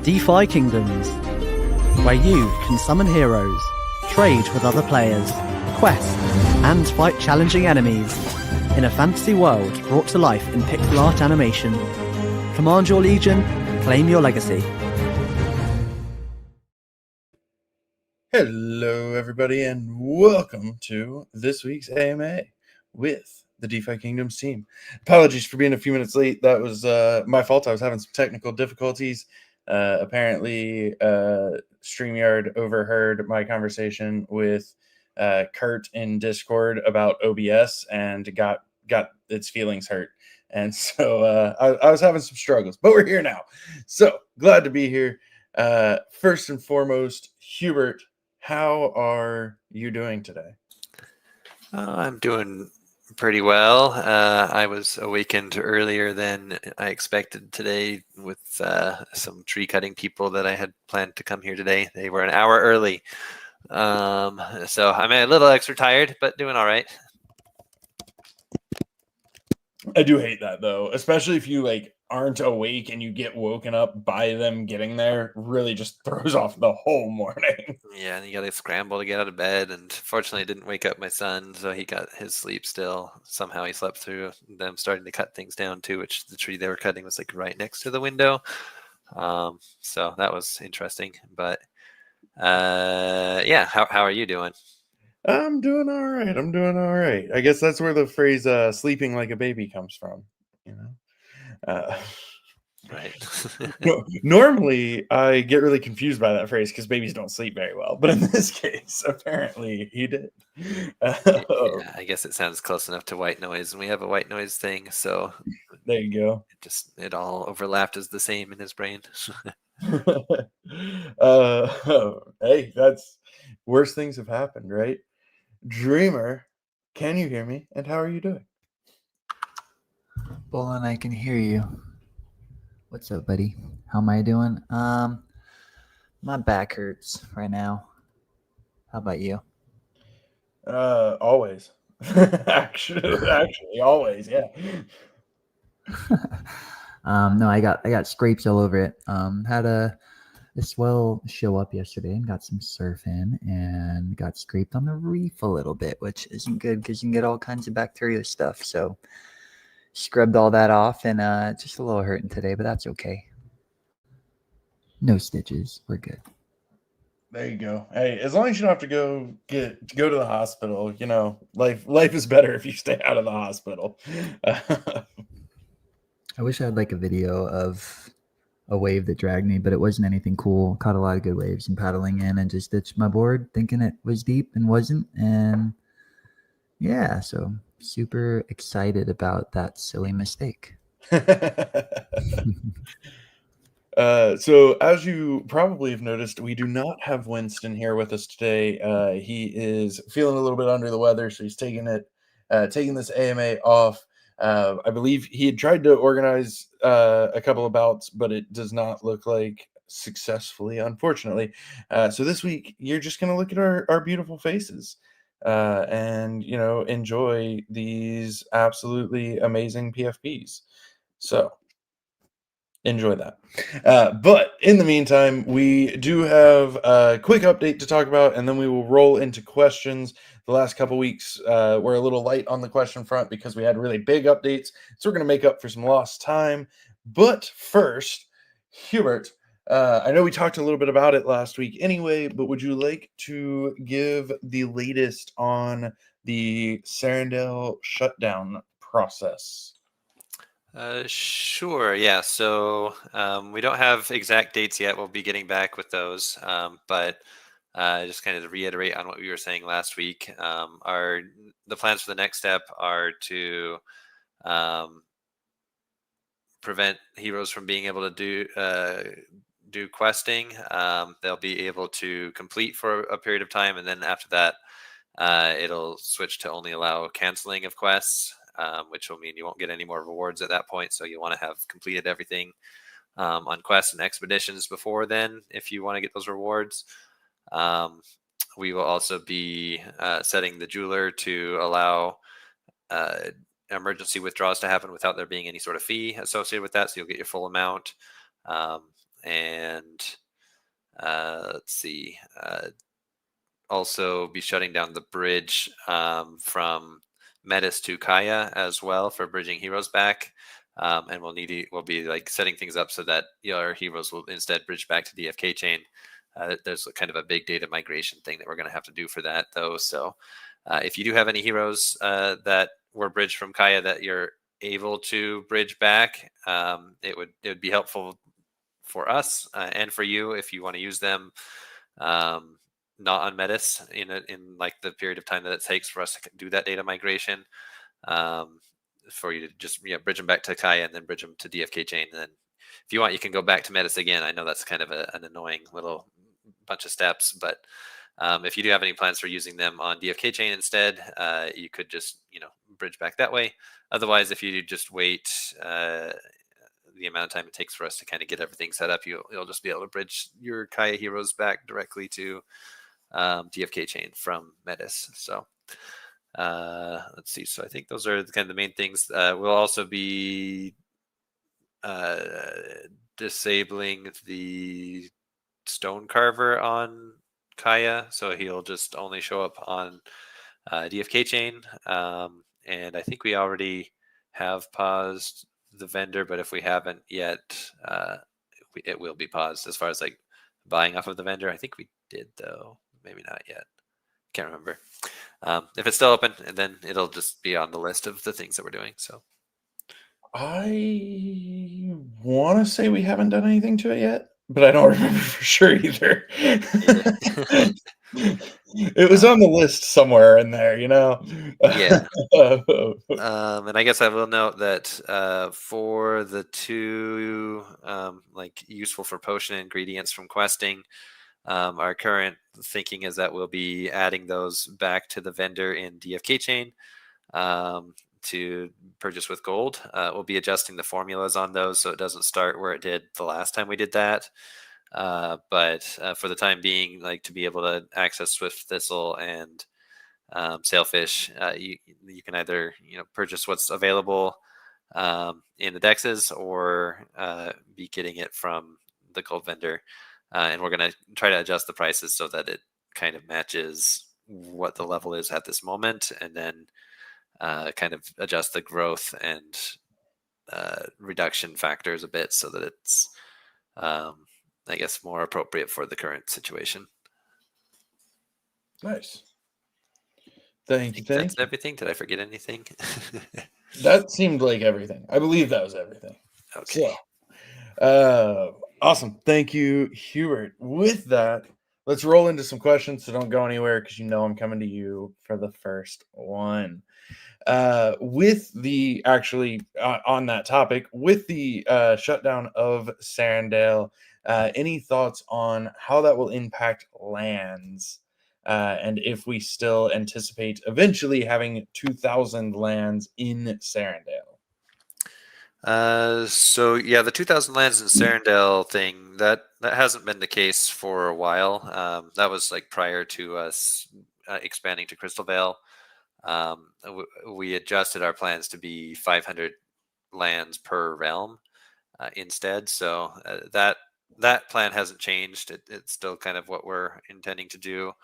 DeFi Kingdoms, where you can summon heroes, trade with other players, quest, and fight challenging enemies in a fantasy world brought to life in pixel art animation. Command your legion, claim your legacy. Hello, everybody, and welcome to this week's AMA with the DeFi Kingdoms team. Apologies for being a few minutes late. That was my fault. I was having some technical difficulties. Apparently, StreamYard overheard my conversation with Kurt in Discord about OBS and got its feelings hurt. And so I was having some struggles, but we're here now. So glad to be here. First and foremost, Hubert, how are you doing today? I'm doing pretty well. I was awakened earlier than I expected today with some tree cutting people that I had planned to come here today. They were an hour early. So I'm a little extra tired, but doing all right. I do hate that, though, especially if you aren't awake and you get woken up by them getting there. Really just throws off the whole morning. Yeah, and you got to scramble to get out of bed. And fortunately, I didn't wake up my son, so he got his sleep still. Somehow he slept through them starting to cut things down too, which the tree they were cutting was right next to the window. So that was interesting. But yeah, how are you doing? I'm doing all right. I guess that's where the phrase sleeping like a baby comes from, you know? Right. Normally, I get really confused by that phrase because babies don't sleep very well. But in this case, apparently, he did. Yeah, I guess it sounds close enough to white noise, and we have a white noise thing, so there you go. It all overlapped as the same in his brain. Hey, that's worse things have happened, right? Dreamer, can you hear me? And how are you doing? Bolin, I can hear you. What's up, buddy? How am I doing? My back hurts right now. How about you? Always. actually, always, yeah. No, I got scrapes all over it. Had a swell show up yesterday and got some surf in and got scraped on the reef a little bit, which isn't good because you can get all kinds of bacteria stuff. So scrubbed all that off and just a little hurting today, but that's okay. No stitches. We're good. There you go. Hey, as long as you don't have to go to the hospital, life is better if you stay out of the hospital. I wish I had a video of a wave that dragged me, but it wasn't anything cool. Caught a lot of good waves and paddling in and just ditched my board thinking it was deep and wasn't. And yeah, so super excited about that silly mistake. So as you probably have noticed, we do not have Winston here with us today. He is feeling a little bit under the weather, so he's taking this AMA off. I believe he had tried to organize a couple of bouts, but it does not look like successfully, unfortunately. So this week, you're just going to look at our beautiful faces and, enjoy these absolutely amazing PFPs. So enjoy that. But in the meantime, we do have a quick update to talk about, and then we will roll into questions. The last couple weeks were a little light on the question front because we had really big updates. So we're going to make up for some lost time. But first, Hubert, I know we talked a little bit about it last week anyway, but would you like to give the latest on the Sarandale shutdown process? Sure. Yeah. So we don't have exact dates yet. We'll be getting back with those. But just kind of to reiterate on what we were saying last week, the plans for the next step are to prevent heroes from being able to do questing. They'll be able to complete for a period of time, and then after that, it'll switch to only allow canceling of quests. Which will mean you won't get any more rewards at that point. So you want to have completed everything on quests and expeditions before then if you want to get those rewards. We will also be setting the jeweler to allow emergency withdrawals to happen without there being any sort of fee associated with that. So you'll get your full amount. and let's see, also be shutting down the bridge from Metis to Kaya as well for bridging heroes back. And we'll be like setting things up so that our heroes will instead bridge back to DFK Chain. There's kind of a big data migration thing that we're going to have to do for that, though. So if you do have any heroes that were bridged from Kaya that you're able to bridge back, it would be helpful for us and for you if you want to use them. Not on Metis in like the period of time that it takes for us to do that data migration. For you to just bridge them back to Kaya and then bridge them to DFK Chain. And then if you want, you can go back to Metis again. I know that's kind of an annoying little bunch of steps, but if you do have any plans for using them on DFK Chain instead, you could just bridge back that way. Otherwise, if you just wait the amount of time it takes for us to kind of get everything set up, you'll just be able to bridge your Kaya heroes back directly to DFK Chain from Metis. So let's see. So I think those are kind of the main things. We'll also be disabling the stone carver on Kaya, so he'll just only show up on DFK Chain. And I think we already have paused the vendor, but if we haven't yet, it will be paused as far as like buying off of the vendor. I think we did, though. Maybe not yet. Can't remember. If it's still open, and then it'll just be on the list of the things that we're doing. So I want to say we haven't done anything to it yet, but I don't remember for sure either. It was on the list somewhere in there, Yeah. And I guess I will note that for the two like useful for potion ingredients from questing, our current thinking is that we'll be adding those back to the vendor in DFK Chain to purchase with gold. We'll be adjusting the formulas on those so it doesn't start where it did the last time we did that. But for the time being, like to be able to access Swift Thistle and Sailfish, you can either purchase what's available in the dexes or be getting it from the gold vendor. And we're going to try to adjust the prices so that it kind of matches what the level is at this moment, and then kind of adjust the growth and reduction factors a bit so that it's, I guess, more appropriate for the current situation. Nice. Thank you. That's everything. Did I forget anything? That seemed like everything. I believe that was everything. Okay. So, awesome. Thank you, Hubert. With that, let's roll into some questions. So don't go anywhere because I'm coming to you for the first one. With the on that topic, with the shutdown of Sarandale, any thoughts on how that will impact lands? And if we still anticipate eventually having 2,000 lands in Sarandale? So yeah, the 2,000 lands in Sarandale thing, that hasn't been the case for a while. That was like prior to us expanding to Crystal Vale. We adjusted our plans to be 500 lands per realm instead. So that plan hasn't changed. It's still kind of what we're intending to do.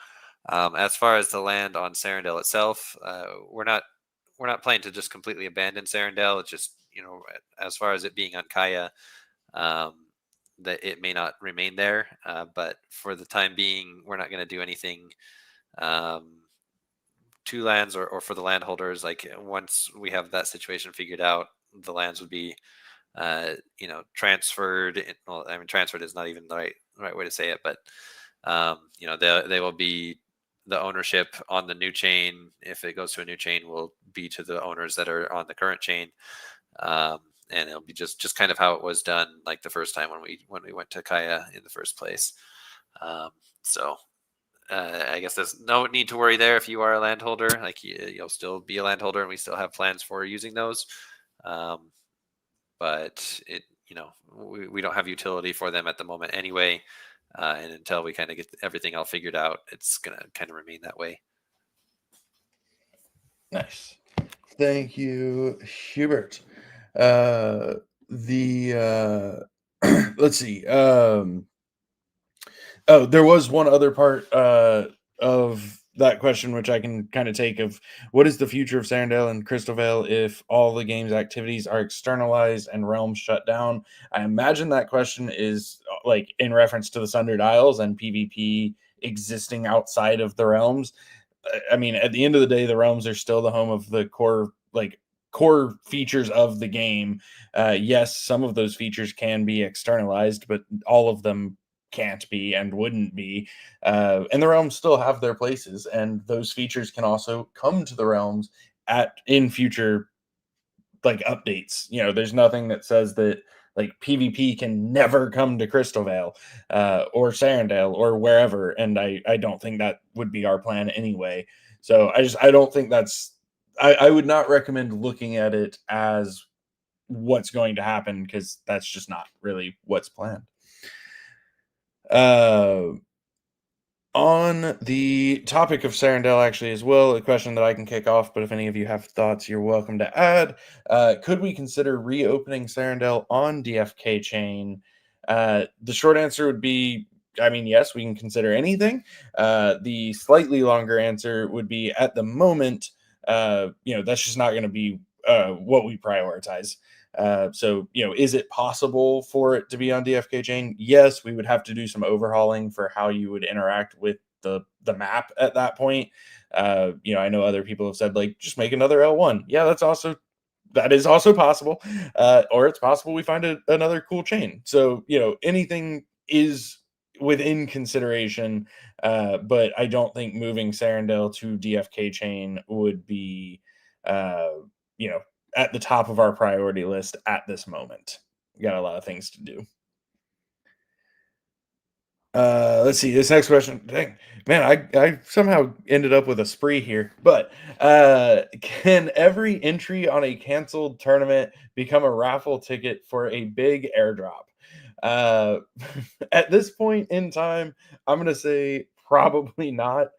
As far as the land on Sarandale itself, we're not planning to just completely abandon Sarandale. It's just as far as it being on Kaya, that it may not remain there. But for the time being, we're not going to do anything to lands or for the landholders. Like once we have that situation figured out, the lands would be transferred. Well, I mean, transferred is not even the right way to say it, but they will be, the ownership on the new chain, if it goes to a new chain, will be to the owners that are on the current chain. And it'll be just kind of how it was done like the first time when we went to Kaya in the first place. So I guess there's no need to worry there if you are a landholder. Like you'll still be a landholder, and we still have plans for using those. But we don't have utility for them at the moment anyway. And until we kind of get everything all figured out, it's going to kind of remain that way. Nice. Thank you, Hubert. let's see. Oh, there was one other part of that question, which I can kind of take of what is the future of Sarandale and Crystal Vale if all the game's activities are externalized and realms shut down? I imagine that question is like in reference to the Sundered Isles and PvP existing outside of the realms. I mean, at the end of the day, the realms are still the home of the core features of the game. Yes, some of those features can be externalized, but all of them can't be and wouldn't be. And the realms still have their places, and those features can also come to the realms in future like updates. There's nothing that says that like PvP can never come to Crystal Vale or Sarandale or wherever, and I don't think that would be our plan anyway. So I don't think I would not recommend looking at it as what's going to happen, because that's just not really what's planned. On the topic of Sarandale, actually, as well, a question that I can kick off, but if any of you have thoughts, you're welcome to add. Could we consider reopening Sarandale on DFK Chain? The short answer would be, I mean, yes, we can consider anything. The slightly longer answer would be, at the moment, that's just not going to be what we prioritize. So, is it possible for it to be on DFK Chain? Yes, we would have to do some overhauling for how you would interact with the map at that point. I know other people have said, like, just make another L1. Yeah, that is also possible. Or it's possible we find another cool chain. So, anything is within consideration, but I don't think moving Sarandale to DFK Chain would be, at the top of our priority list at this moment. We got a lot of things to do. Let's see. This next question. Dang, man, I somehow ended up with a spree here. But can every entry on a canceled tournament become a raffle ticket for a big airdrop? At this point in time, I'm going to say probably not.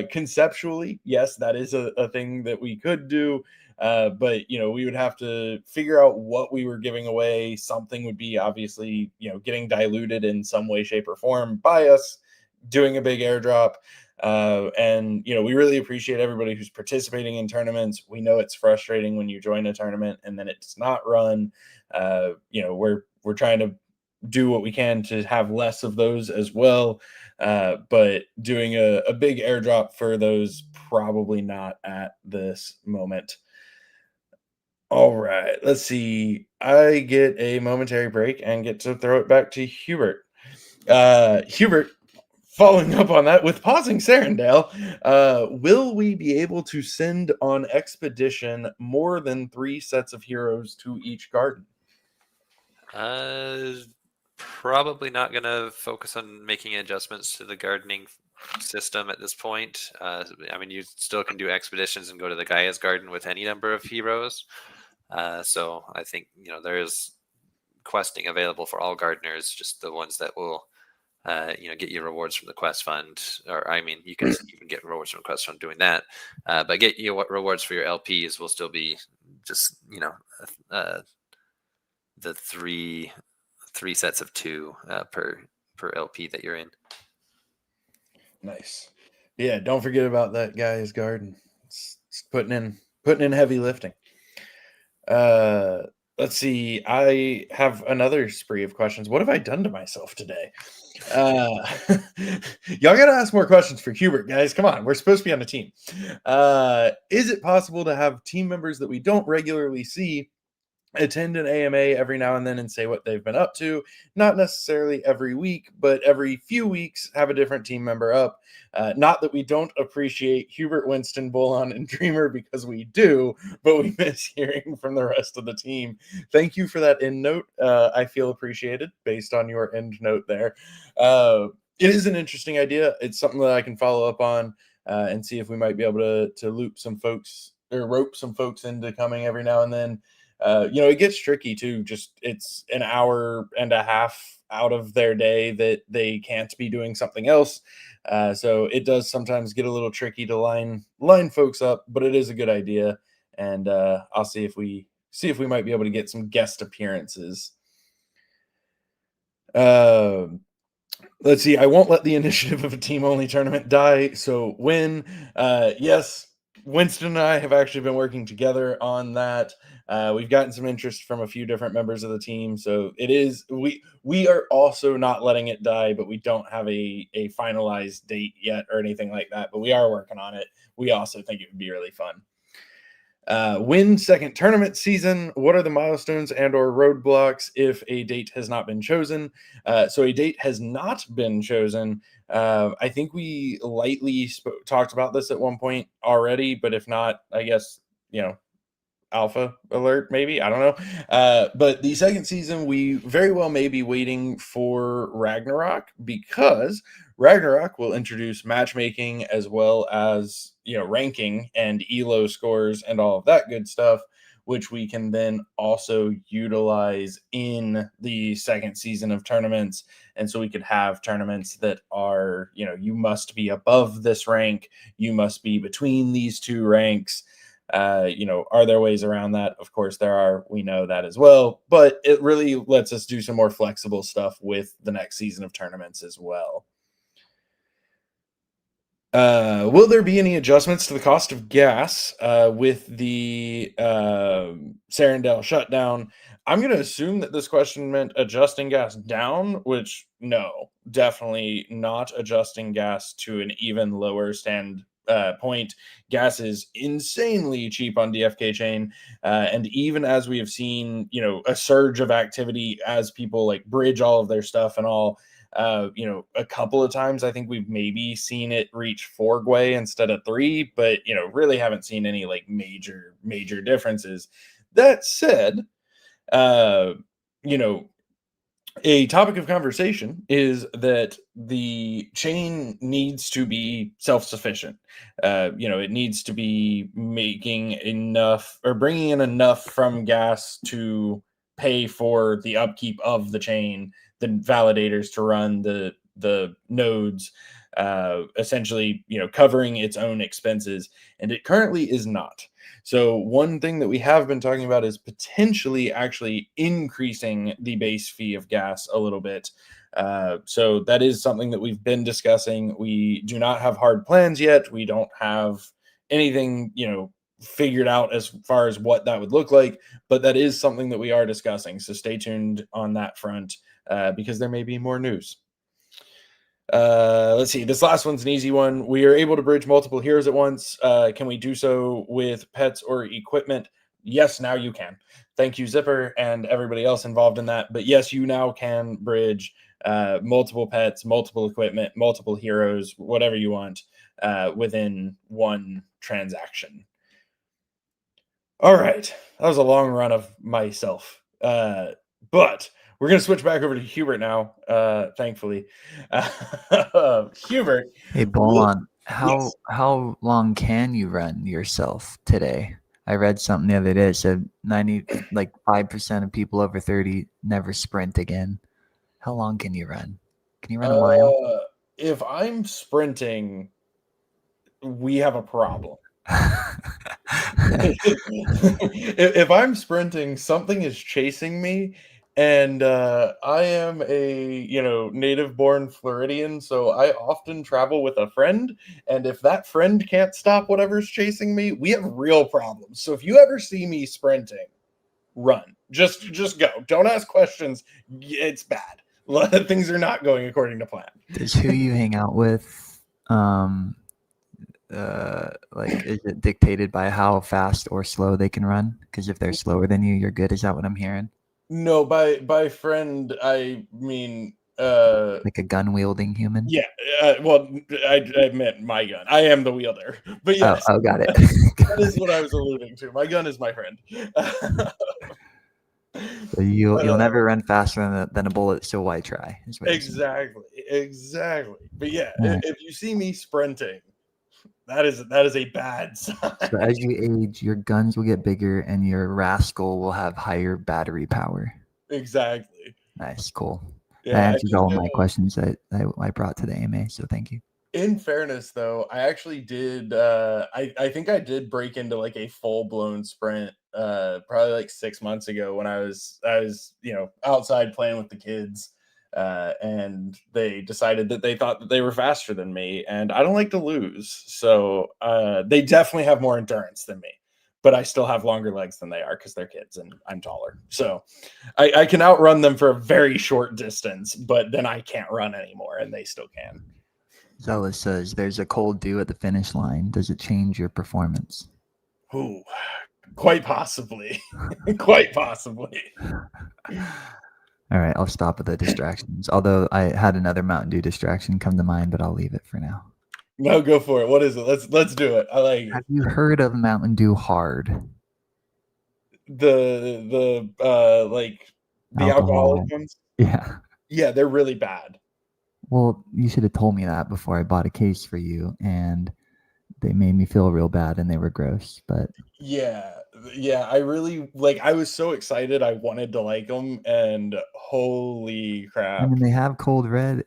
Conceptually, yes, that is a thing that we could do. But we would have to figure out what we were giving away. Something would be obviously, getting diluted in some way, shape, or form by us doing a big airdrop. And we really appreciate everybody who's participating in tournaments. We know it's frustrating when you join a tournament and then it's not run. We're trying to do what we can to have less of those as well. But doing a big airdrop for those, probably not at this moment. All right, let's see. I get a momentary break and get to throw it back to Hubert. Hubert, following up on that with pausing Sarandale, will we be able to send on expedition more than 3 sets of heroes to each garden? Probably not going to focus on making adjustments to the gardening system at this point. I mean, you still can do expeditions and go to the Gaia's garden with any number of heroes. So I think, there's questing available for all gardeners, just the ones that will, get you rewards from the quest fund. Or, I mean, you can even get rewards from the quest fund doing that. But get you what rewards for your LPs will still be just, the three sets of 2 per LP that you're in. Nice. Yeah, don't forget about that Gaia's garden. It's putting in heavy lifting. Let's see. I have another spree of questions. What have I done to myself today? Y'all gotta ask more questions for Hubert, guys. Come on, we're supposed to be on a team. Is it possible to have team members that we don't regularly see attend an AMA every now and then and say what they've been up to? Not necessarily every week, but every few weeks have a different team member up. Not that we don't appreciate Hubert, Winston, Bullon, and Dreamer, because we do, but we miss hearing from the rest of the team. Thank you for that end note. I feel appreciated based on your end note there. It is an interesting idea. It's something that I can follow up on and see if we might be able to loop some folks or rope some folks into coming every now and then. It gets tricky too. Just it's an hour and a half out of their day that they can't be doing something else. So it does sometimes get a little tricky to line folks up, but it is a good idea. And I'll see if we might be able to get some guest appearances. Let's see. I won't let the initiative of a team-only tournament die. So yes, Winston and I have actually been working together on that. We've gotten some interest from a few different members of the team. So we are also not letting it die, but we don't have a finalized date yet or anything like that. But we are working on it. We also think it would be really fun. Win second tournament season. What are the milestones and or roadblocks if a date has not been chosen? So a date has not been chosen. I think we lightly talked about this at one point already, but if not, I guess, alpha alert, maybe, I don't know. But the second season, we very well may be waiting for Ragnarok, because Ragnarok will introduce matchmaking as well as ranking and elo scores and all of that good stuff, which we can then also utilize in the second season of tournaments. And so we could have tournaments that are, you must be above this rank, you must be between these two ranks. Are there ways around that? Of course there are. We know that as well, but it really lets us do some more flexible stuff with the next season of tournaments as well. Will there be any adjustments to the cost of gas with the Sarandel shutdown? I'm going to assume that this question meant adjusting gas down, which no, definitely not adjusting gas to an even lower point. Gas is insanely cheap on DFK Chain, and even as we have seen, a surge of activity as people like bridge all of their stuff and all. A couple of times I think we've maybe seen it reach 4 Gwei instead of 3, but really haven't seen any like major differences. That said, a topic of conversation is that the chain needs to be self-sufficient. It needs to be making enough or bringing in enough from gas to pay for the upkeep of the chain, the validators to run the nodes, essentially, covering its own expenses. And it currently is not. So one thing that we have been talking about is potentially actually increasing the base fee of gas a little bit. So that is something that we've been discussing. We do not have hard plans yet. We don't have anything, figured out as far as what that would look like, but that is something that we are discussing. So stay tuned on that front, because there may be more news. Let's see. This last one's an easy one. We are able to bridge multiple heroes at once. Can we do so with pets or equipment? Yes, now you can. Thank you, Zipper, and everybody else involved in that. But yes, you now can bridge multiple pets, multiple equipment, multiple heroes, whatever you want, within one transaction. All right. That was a long run of myself. But we're going to switch back over to Hubert now, thankfully. Hubert. Hey, Bolon, Yes. how long can you run yourself today? I read something the other day. It said 5% of people over 30 never sprint again. How long can you run? Can you run a mile? If I'm sprinting, we have a problem. If I'm sprinting, something is chasing me, and I am a native born Floridian, so I often travel with a friend, and if that friend can't stop whatever's chasing me, we have real problems. So if you ever see me sprinting, run. Just go. Don't ask questions. It's bad. Things are not going according to plan. Does who you hang out with is it dictated by how fast or slow they can run? Because if they're slower than you, you're good. Is that what I'm hearing? No, by friend I mean like a gun wielding human. Yeah, well, I meant my gun. I am the wielder, but yes. Oh, got it. That is what I was alluding to. My gun is my friend. So you'll never run faster than a bullet, so why try? Exactly. But yeah, right. If you see me sprinting, that is a bad sign. So as you age, your guns will get bigger and your rascal will have higher battery power. Exactly. Nice, cool. Yeah, that answers all of my questions that I brought to the AMA, so thank you. In fairness, though, I actually did. I think I did break into like a full blown sprint, probably like 6 months ago when I was outside playing with the kids. and they decided that they thought that they were faster than me, and I don't like to lose. So they definitely have more endurance than me, but I still have longer legs than they are because they're kids and I'm taller. So I can outrun them for a very short distance, but then I can't run anymore and they still can. Zealous says, there's a cold dew at the finish line. Does it change your performance? Ooh, quite possibly. Quite possibly. All right, I'll stop with the distractions. Although I had another Mountain Dew distraction come to mind, but I'll leave it for now. No, go for it. What is it? Let's do it. I like Have it. you heard of Mountain Dew Hard? The like the Alcohol. alcoholic ones? Yeah. Yeah, they're really bad. Well, you should have told me that before I bought a case for you, and they made me feel real bad, and they were gross. But Yeah, I really like. I was so excited. I wanted to like them, and holy crap! I mean, they have Code Red,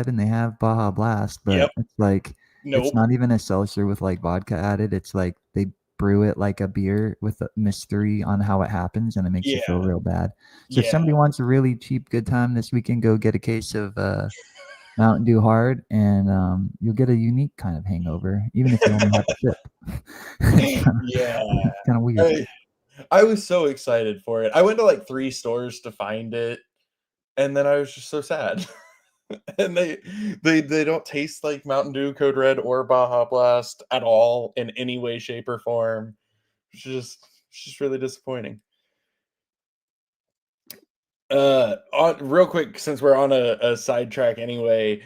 and they have Baja Blast, but Yep. it's like Nope. it's not even a seltzer with like vodka added. It's like they brew it like a beer with a mystery on how it happens, and it makes you feel Yeah. real bad. So if Yeah. somebody wants a really cheap good time this weekend, go get a case of Mountain Dew Hard, and you'll get a unique kind of hangover, even if you only have a sip. Yeah. It's kind of weird. I was so excited for it. I went to like 3 stores to find it, and then I was just so sad. And they don't taste like Mountain Dew, Code Red, or Baja Blast at all in any way, shape, or form. It's just really disappointing. Real quick, since we're on a sidetrack anyway,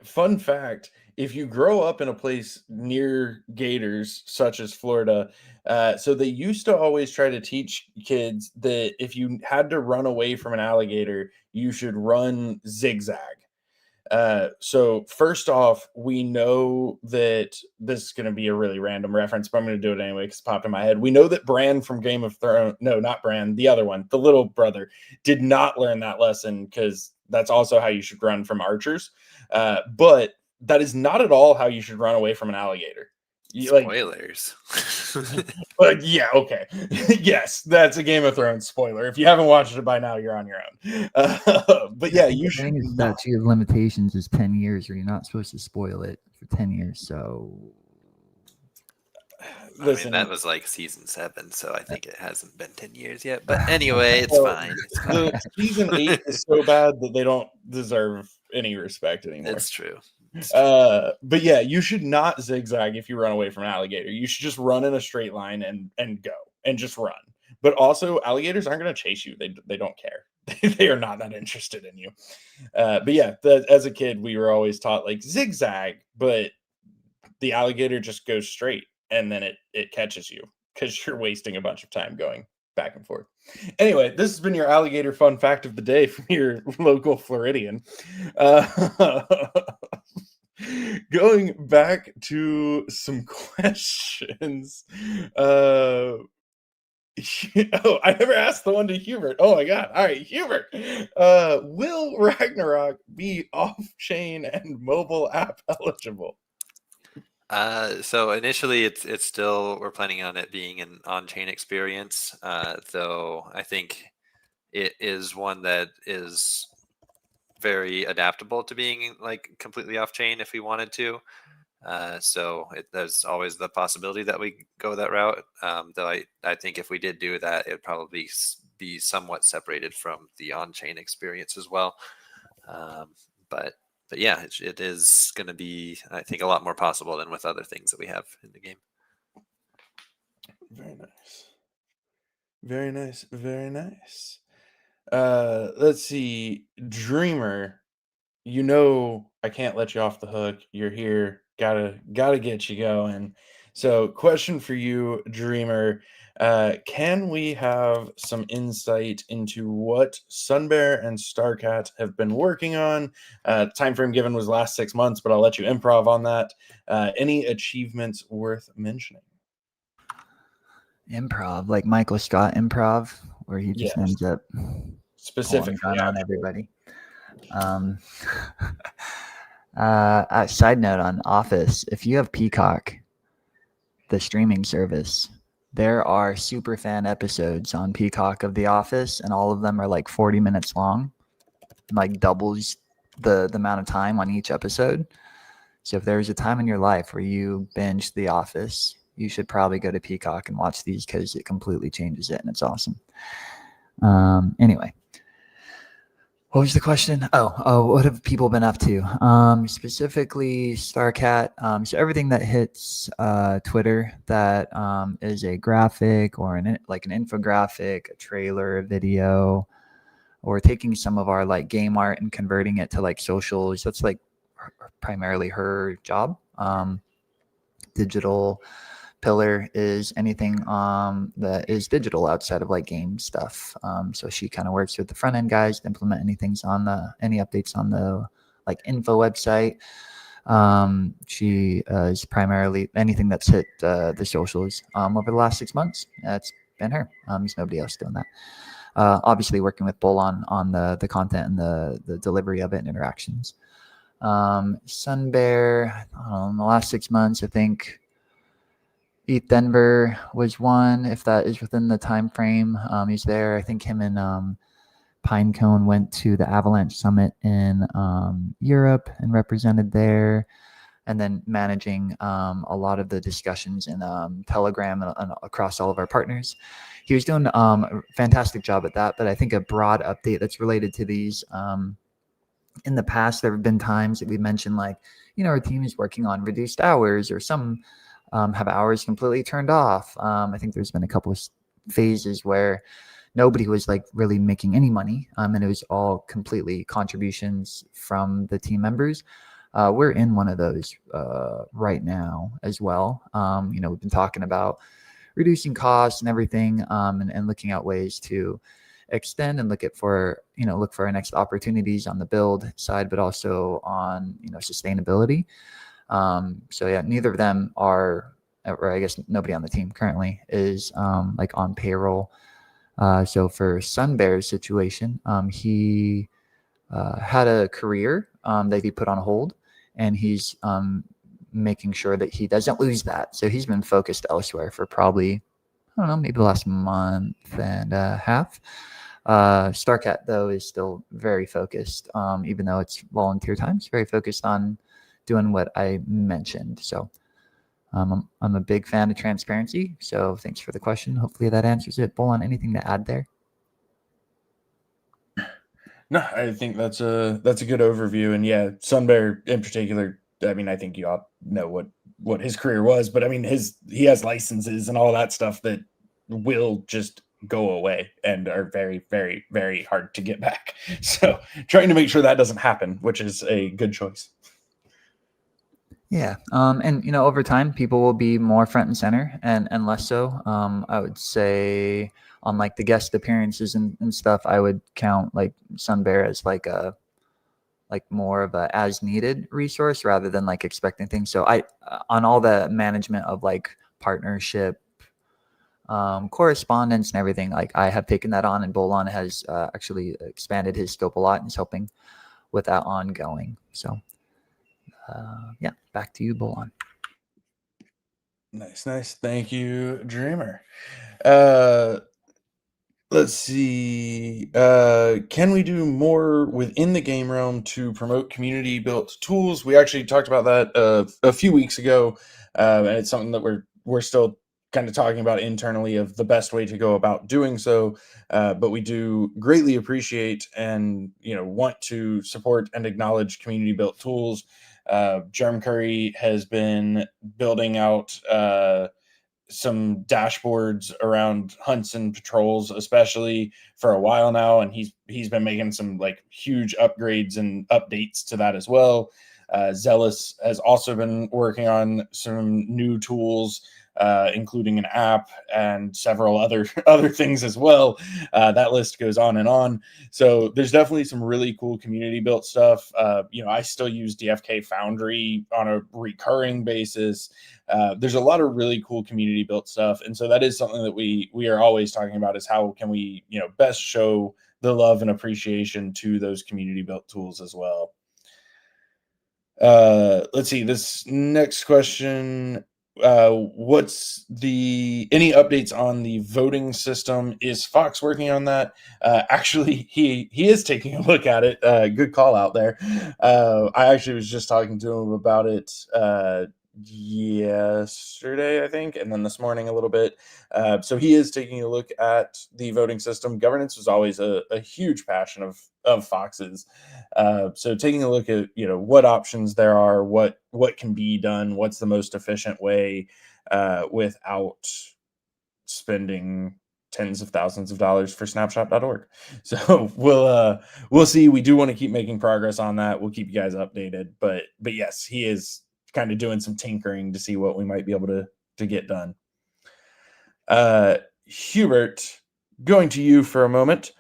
fun fact: if you grow up in a place near gators, such as Florida, so they used to always try to teach kids that if you had to run away from an alligator, you should run zigzag. So first off, we know that this is going to be a really random reference, but I'm going to do it anyway because it popped in my head. We know that Bran from Game of Thrones, no, not Bran, the other one, the little brother, did not learn that lesson because that's also how you should run from archers. But that is not at all how you should run away from an alligator. Spoilers. Yeah, okay. Yes, that's a Game of Thrones spoiler. If you haven't watched it by now, you're on your own. But yeah, you should. The statute of limitations is 10 years, or you're not supposed to spoil it for 10 years. So, listen, that was like season 7, so I think it hasn't been 10 years yet. But anyway, it's fine. It's fine. Season 8 is so bad that they don't deserve any respect anymore. It's true. But yeah, you should not zigzag if you run away from an alligator. You should just run in a straight line and go and just run. But also, alligators aren't going to chase you. They don't care. They are not that interested in you. But yeah, as a kid, we were always taught like zigzag, but the alligator just goes straight and then it catches you because you're wasting a bunch of time going back and forth. Anyway, this has been your alligator fun fact of the day from your local Floridian. Going back to some questions. Oh, I never asked the one to Hubert. Oh my god. All right, Hubert. Will Ragnarok be off-chain and mobile app eligible? So initially it's still, we're planning on it being an on-chain experience, though I think it is one that is very adaptable to being like completely off-chain if we wanted to. So there's always the possibility that we go that route. Though I think if we did do that, it'd probably be somewhat separated from the on-chain experience as well. But yeah, it is going to be, I think, a lot more possible than with other things that we have in the game. Very nice. Very nice. Very nice. Let's see. Dreamer, I can't let you off the hook. You're here. Gotta get you going. So question for you, Dreamer. Can we have some insight into what Sunbear and Starcat have been working on? Time frame given was last 6 months, but I'll let you improv on that. Any achievements worth mentioning? improv, like Michael Scott improv, where he just ends up specifically on everybody. Side note on Office, if you have Peacock, the streaming service, there are super fan episodes on Peacock of The Office, and all of them are like 40 minutes long. like doubles the amount of time on each episode. So if there's a time in your life where you binge The Office, you should probably go to Peacock and watch these because it completely changes it and it's awesome. Anyway, what was the question? Oh, what have people been up to? Specifically Starcat. So everything that hits Twitter that is a graphic or like an infographic, a trailer, a video, or taking some of our like game art and converting it to like socials. That's like primarily her job. Digital pillar is anything that is digital outside of like game stuff. So she kind of works with the front end guys to implement any updates on the like info website. She is primarily anything that's hit the socials over the last 6 months. That's been her. There's nobody else doing that. Obviously working with Bull on the content and the delivery of it and interactions. Sunbear, in the last 6 months, I think ETH Denver was one, if that is within the time frame. He's there. I think him and Pinecone went to the Avalanche Summit in Europe and represented there, and then managing a lot of the discussions in Telegram and across all of our partners. He was doing a fantastic job at that, but I think a broad update that's related to these. In the past, there have been times that we mentioned, like, our team is working on reduced hours, or some have hours completely turned off. I think there's been a couple of phases where nobody was like really making any money, and it was all completely contributions from the team members. We're in one of those right now as well. We've been talking about reducing costs and everything, and looking at ways to extend and look for our next opportunities on the build side, but also on sustainability. So yeah, neither of them are, or I guess nobody on the team currently is like on payroll. So for Sunbear's situation, he had a career that he put on hold, and he's making sure that he doesn't lose that. So he's been focused elsewhere for probably, I don't know, maybe the last month and a half. Starcat, though, is still very focused, even though it's volunteer time. It's very focused on doing what I mentioned. So I'm a big fan of transparency. So thanks for the question. Hopefully that answers it. Bolon, anything to add there? No, I think that's a good overview. And yeah, Sunbear in particular, I mean, I think you all know what his career was, but I mean, he has licenses and all that stuff that will just go away and are very, very, very hard to get back. So trying to make sure that doesn't happen, which is a good choice. Yeah. And over time, people will be more front and center and less so. I would say on like the guest appearances and stuff, I would count like Sunbear as like more of a as needed resource rather than like expecting things. So I on all the management of like partnership, correspondence and everything, like I have taken that on, and Bolon has actually expanded his scope a lot and is helping with that ongoing. So yeah, back to you, Bolon. Nice. Thank you, Dreamer. Let's see. Can we do more within the game realm to promote community built tools? We actually talked about that a few weeks ago, and it's something that we're still kind of talking about internally of the best way to go about doing so. But we do greatly appreciate and want to support and acknowledge community built tools. Germ Curry has been building out some dashboards around hunts and patrols, especially for a while now, and he's been making some like huge upgrades and updates to that as well. Zealous has also been working on some new tools, including an app and several other things as well. That list goes on and on. So there's definitely some really cool community built stuff. I still use DFK Foundry on a recurring basis. There's a lot of really cool community built stuff. And so that is something that we are always talking about, is how can we, best show the love and appreciation to those community built tools as well. Let's see, this next question what's any updates on the voting system? Is Fox working on that? Actually, he is taking a look at it. Good call out there. I actually was just talking to him about it yesterday, I think, and then this morning a little bit. So he is taking a look at the voting system. Governance was always a huge passion of Fox's. So taking a look at what options there are, what can be done, what's the most efficient way without spending tens of thousands of dollars for snapshot.org. So we'll see. We do want to keep making progress on that. We'll keep you guys updated. But yes, he is kind of doing some tinkering to see what we might be able to get done. Hubert, going to you for a moment.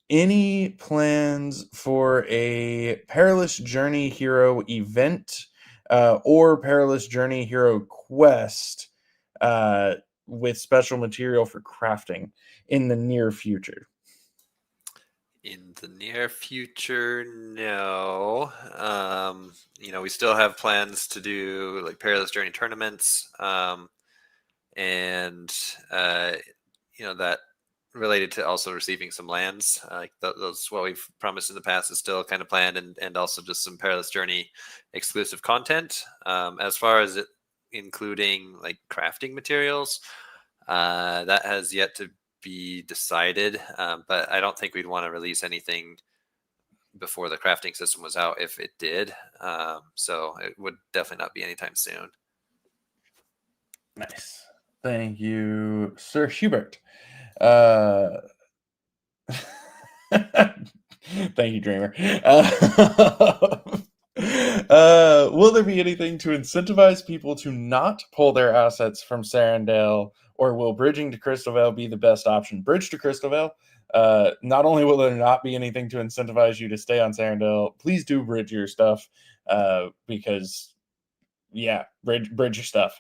Any plans for a Perilous Journey Hero event or Perilous Journey Hero quest with special material for crafting in the near future? In the near future, no. We still have plans to do like Perilous Journey tournaments, and that related to also receiving some lands. Those what we've promised in the past is still kind of planned, and also just some Perilous Journey exclusive content. As far as it including like crafting materials, that has yet to be decided, but I don't think we'd want to release anything before the crafting system was out if it did. So it would definitely not be anytime soon. Nice. Thank you, Sir Hubert. Thank you, Dreamer. Will there be anything to incentivize people to not pull their assets from Sarandale, or will bridging to Crystal Vale be the best option? Bridge to Crystal Vale. Not only will there not be anything to incentivize you to stay on Sarandale, please do bridge your stuff, because bridge your stuff.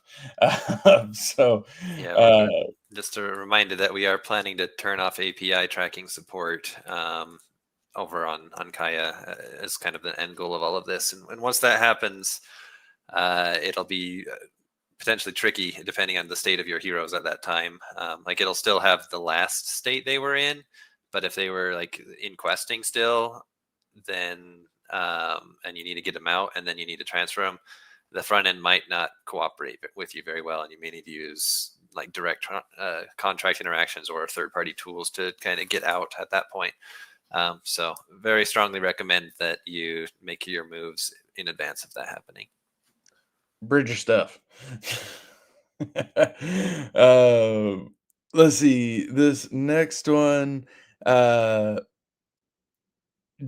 So yeah, just a reminder that we are planning to turn off API tracking support over on Kaya as kind of the end goal of all of this. And once that happens, it'll be potentially tricky depending on the state of your heroes at that time. Like it'll still have the last state they were in, but if they were like in questing still, then and you need to get them out and then you need to transfer them, the front end might not cooperate with you very well, and you may need to use like direct contract interactions or third-party tools to kind of get out at that point. So very strongly recommend that you make your moves in advance of that happening. Bridge your stuff. Let's see. This next one.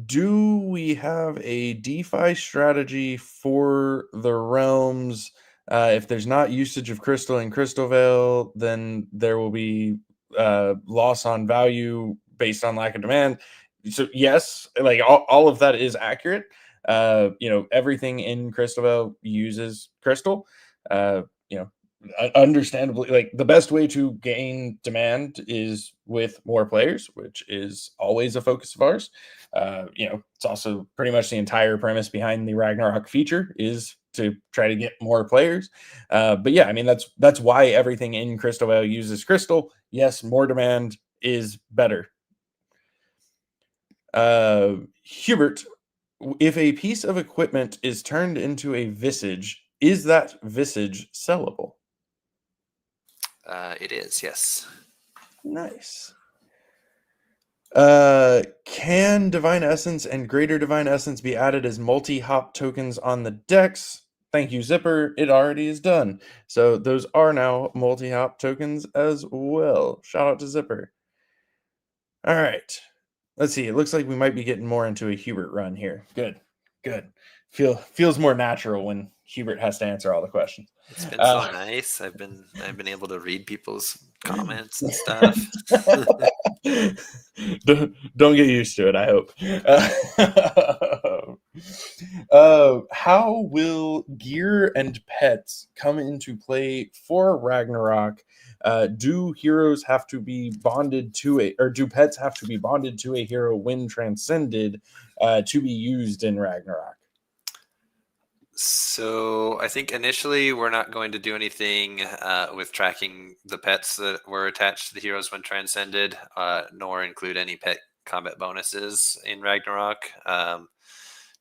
Do we have a DeFi strategy for the realms? If there's not usage of Crystal in Crystal Vale, then there will be loss on value based on lack of demand. So yes, like all of that is accurate. Everything in Crystal Vale uses Crystal. Understandably, like the best way to gain demand is with more players, which is always a focus of ours. It's also pretty much the entire premise behind the Ragnarok feature is to try to get more players. But yeah, I mean, that's why everything in Crystal Vale uses Crystal. Yes, more demand is better. Hubert, if a piece of equipment is turned into a visage, is that visage sellable? It is, yes. Nice. Can Divine Essence and Greater Divine Essence be added as multi-hop tokens on the decks? Thank you, Zipper. It already is done. So those are now multi-hop tokens as well. Shout out to Zipper. All right. Let's see. It looks like we might be getting more into a Hubert run here. Good. Feels more natural when Hubert has to answer all the questions. It's been so nice. I've been able to read people's comments and stuff. Don't get used to it, I hope. How will gear and pets come into play for Ragnarok? Do heroes have to be bonded to do pets have to be bonded to a hero when transcended to be used in Ragnarok? So I think initially we're not going to do anything with tracking the pets that were attached to the heroes when transcended, nor include any pet combat bonuses in Ragnarok,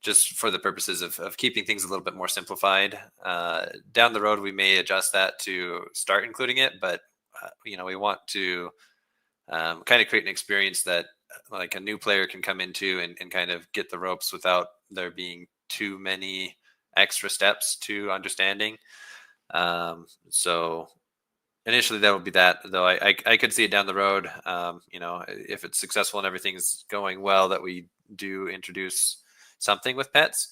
just for the purposes of keeping things a little bit more simplified. Down the road, we may adjust that to start including it, but we want to kind of create an experience that like a new player can come into and kind of get the ropes without there being too many extra steps to understanding. So initially that would be that, though I could see it down the road, if it's successful and everything's going well, that we do introduce something with pets.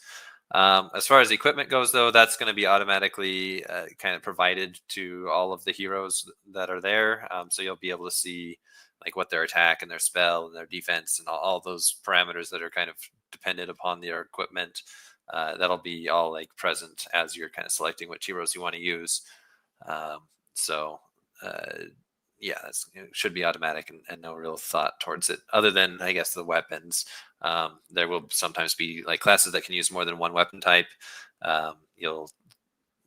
As far as equipment goes, though, that's going to be automatically kind of provided to all of the heroes that are there. So you'll be able to see like what their attack and their spell and their defense and all those parameters that are kind of dependent upon their equipment. That'll be all like present as you're kind of selecting which heroes you want to use. So yeah, it should be automatic and no real thought towards it, other than I guess the weapons. There will sometimes be like classes that can use more than one weapon type. You'll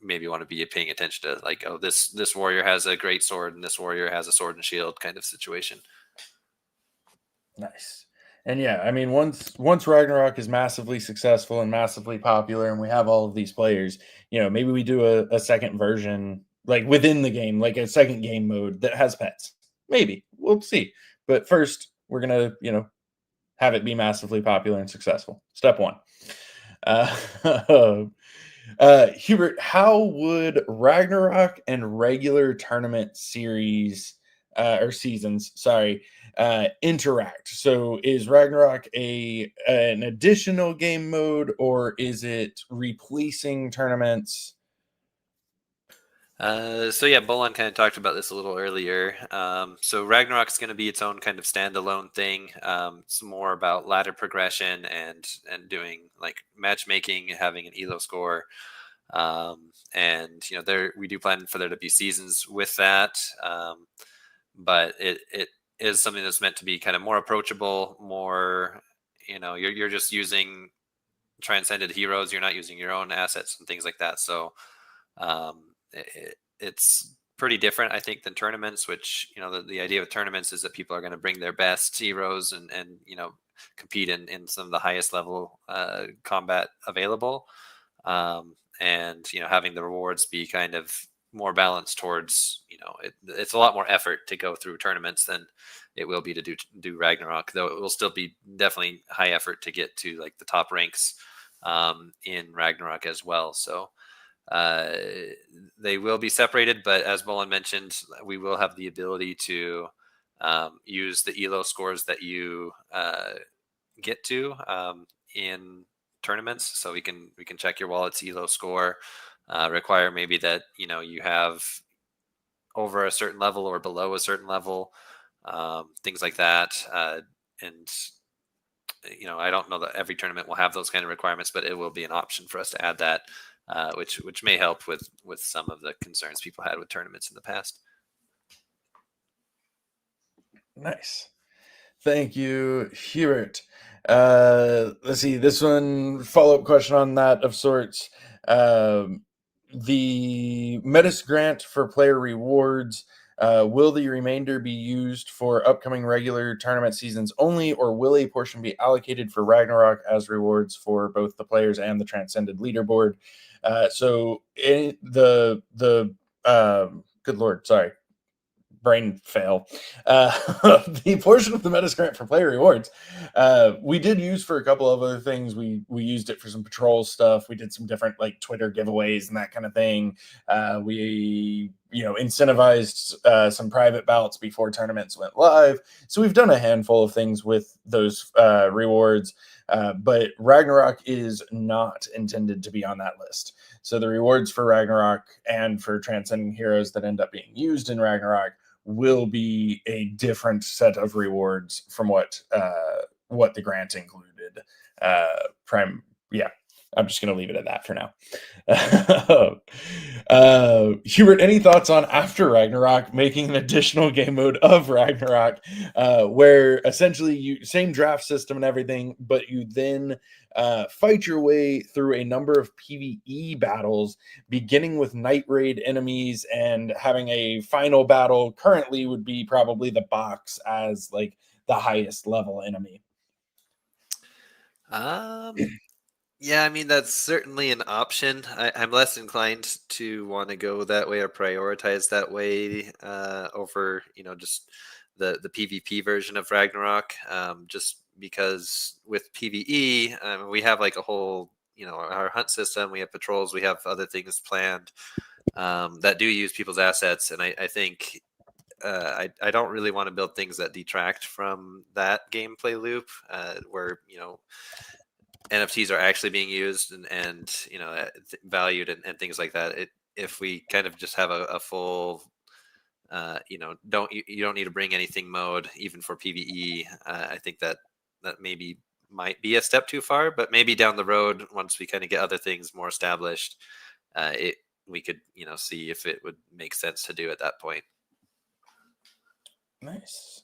maybe want to be paying attention to like, oh, this warrior has a great sword and this warrior has a sword and shield kind of situation. Nice. And yeah, I mean, once Ragnarok is massively successful and massively popular, and we have all of these players, maybe we do a second version, like within the game, like a second game mode that has pets. Maybe we'll see. But first, we're gonna, have it be massively popular and successful. Step one. Hubert, how would Ragnarok and regular tournament series or seasons, interact? So is Ragnarok an additional game mode, or is it replacing tournaments? So yeah, Bolon kind of talked about this a little earlier. So Ragnarok's going to be its own kind of standalone thing. It's more about ladder progression and doing like matchmaking, having an elo score. And we do plan for there to be seasons with that. But it is something that's meant to be kind of more approachable, more, you're just using transcended heroes. You're not using your own assets and things like that. So it's pretty different, I think, than tournaments, which, the idea of tournaments is that people are going to bring their best heroes and compete in some of the highest level combat available. And, having the rewards be kind of more balanced towards, it's a lot more effort to go through tournaments than it will be to do Ragnarok, though it will still be definitely high effort to get to like the top ranks in Ragnarok as well. So they will be separated, but as Bolin mentioned, we will have the ability to use the elo scores that you get to in tournaments. So we can check your wallet's elo score, require maybe that you have over a certain level or below a certain level, things like that. And I don't know that every tournament will have those kind of requirements, but it will be an option for us to add that, which may help with some of the concerns people had with tournaments in the past. Nice. Thank you, Hubert. Let's see, this one, follow-up question on that of sorts. The Metis grant for player rewards, will the remainder be used for upcoming regular tournament seasons only, or will a portion be allocated for Ragnarok as rewards for both the players and the Transcended leaderboard? So in the good Lord, sorry, brain fail. The portion of the Metis grant for player rewards, we did use for a couple of other things. We used it for some patrol stuff. We did some different like Twitter giveaways and that kind of thing. We incentivized some private bouts before tournaments went live. So we've done a handful of things with those rewards. But Ragnarok is not intended to be on that list. So the rewards for Ragnarok and for transcending heroes that end up being used in Ragnarok will be a different set of rewards from what the grant included. I'm just going to leave it at that for now. Hubert, any thoughts on after Ragnarok making an additional game mode of Ragnarok, where essentially you same draft system and everything, but you then fight your way through a number of PvE battles, beginning with night raid enemies and having a final battle? Currently would be probably the box as like the highest level enemy. Yeah, I mean, that's certainly an option. I'm less inclined to want to go that way or prioritize that way over, just the PvP version of Ragnarok. Just because with PvE, we have like a whole, our hunt system, we have patrols, we have other things planned that do use people's assets. And I think I don't really want to build things that detract from that gameplay loop where, NFTs are actually being used and valued and things like that. If we kind of just have a full, you don't need to bring anything mode even for PVE. I think that maybe might be a step too far, but maybe down the road once we kind of get other things more established, we could see if it would make sense to do at that point. Nice.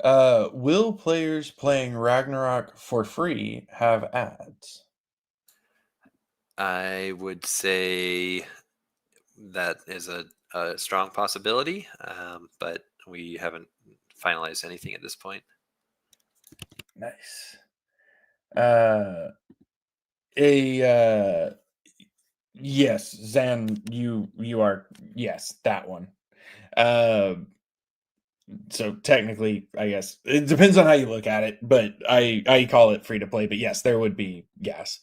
Will players playing Ragnarok for free have ads? I would say that is a strong possibility, but we haven't finalized anything at this point. Nice. Yes, Zan, you are, yes, that one. So technically, I guess it depends on how you look at it, but I call it free to play. But yes, there would be gas.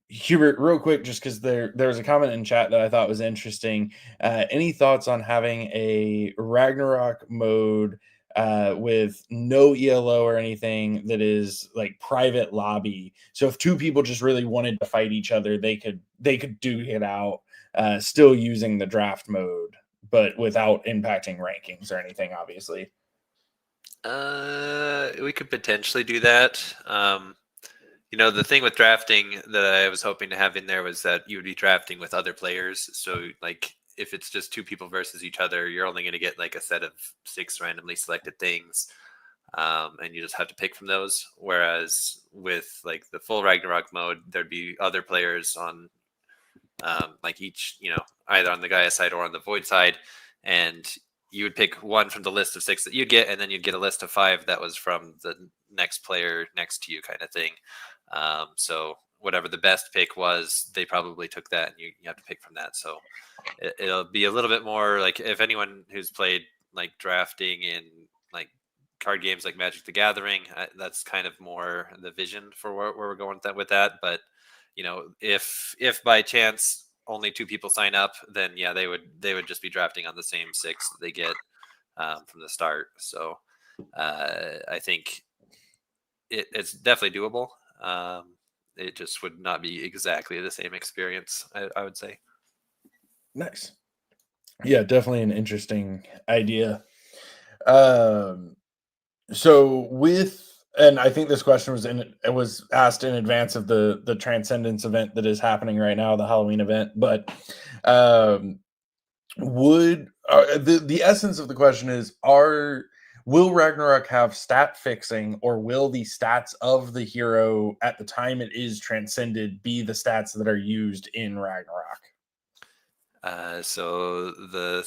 Hubert, real quick, just because there was a comment in chat that I thought was interesting. Any thoughts on having a Ragnarok mode with no ELO or anything that is like private lobby? So if two people just really wanted to fight each other, they could duke it out, still using the draft mode, but without impacting rankings or anything, obviously. We could potentially do that. The thing with drafting that I was hoping to have in there was that you would be drafting with other players. So, like, if it's just two people versus each other, you're only going to get like a set of 6 randomly selected things, and you just have to pick from those. Whereas with like the full Ragnarok mode, there'd be other players on, like each, either on the Gaia side or on the Void side, and you would pick one from the list of 6 that you get, and then you'd get a list of 5 that was from the next player next to you, kind of thing. So whatever the best pick was, they probably took that, and you have to pick from that. So it'll be a little bit more like, if anyone who's played like drafting in like card games like Magic the Gathering, that's kind of more the vision for where we're going with that. But if by chance only 2 people sign up, then yeah, they would just be drafting on the same 6 that they get from the start. So I think it's definitely doable. It just would not be exactly the same experience, I would say. Nice. Yeah, definitely an interesting idea. So and I think this question was asked in advance of the Transcendence event that is happening right now, the Halloween event. But the essence of the question is, will Ragnarok have stat fixing, or will the stats of the hero at the time it is transcended be the stats that are used in Ragnarok? So the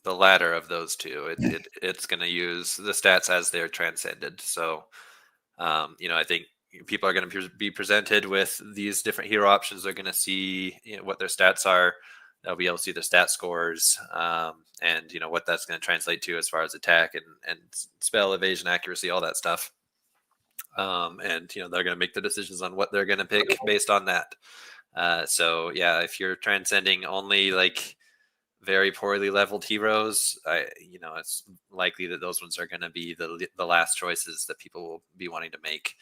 latter of those two, it's going to use the stats as they're transcended. So, I think people are going to be presented with these different hero options. They're going to see what their stats are. They'll be able to see their stat scores, and what that's going to translate to as far as attack and spell evasion, accuracy, all that stuff. And they're going to make the decisions on what they're going to pick based on that. So yeah, if you're transcending only like very poorly leveled heroes, it's likely that those ones are going to be the last choices that people will be wanting to make.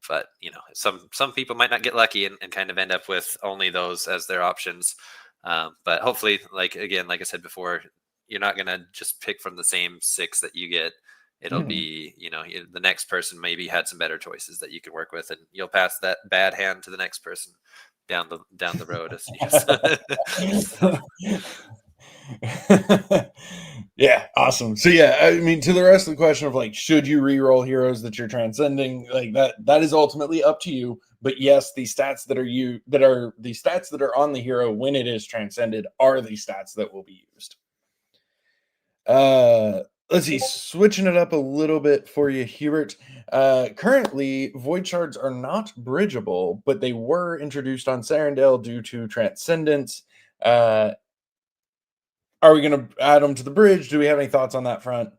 But some people might not get lucky and kind of end up with only those as their options. But hopefully, like I said before, you're not going to just pick from the same 6 that you get. it'll be, the next person maybe had some better choices that you can work with, and you'll pass that bad hand to the next person down the road as Yeah, awesome. So yeah, I mean, to the rest of the question of like, should you re-roll heroes that you're transcending, like that is ultimately up to you. But yes, the stats that are on the hero when it is transcended are the stats that will be used. Let's see, switching it up a little bit for you, Hubert. Currently, void shards are not bridgeable, but they were introduced on Sarandale due to transcendence. Are we going to add them to the bridge? Do we have any thoughts on that front?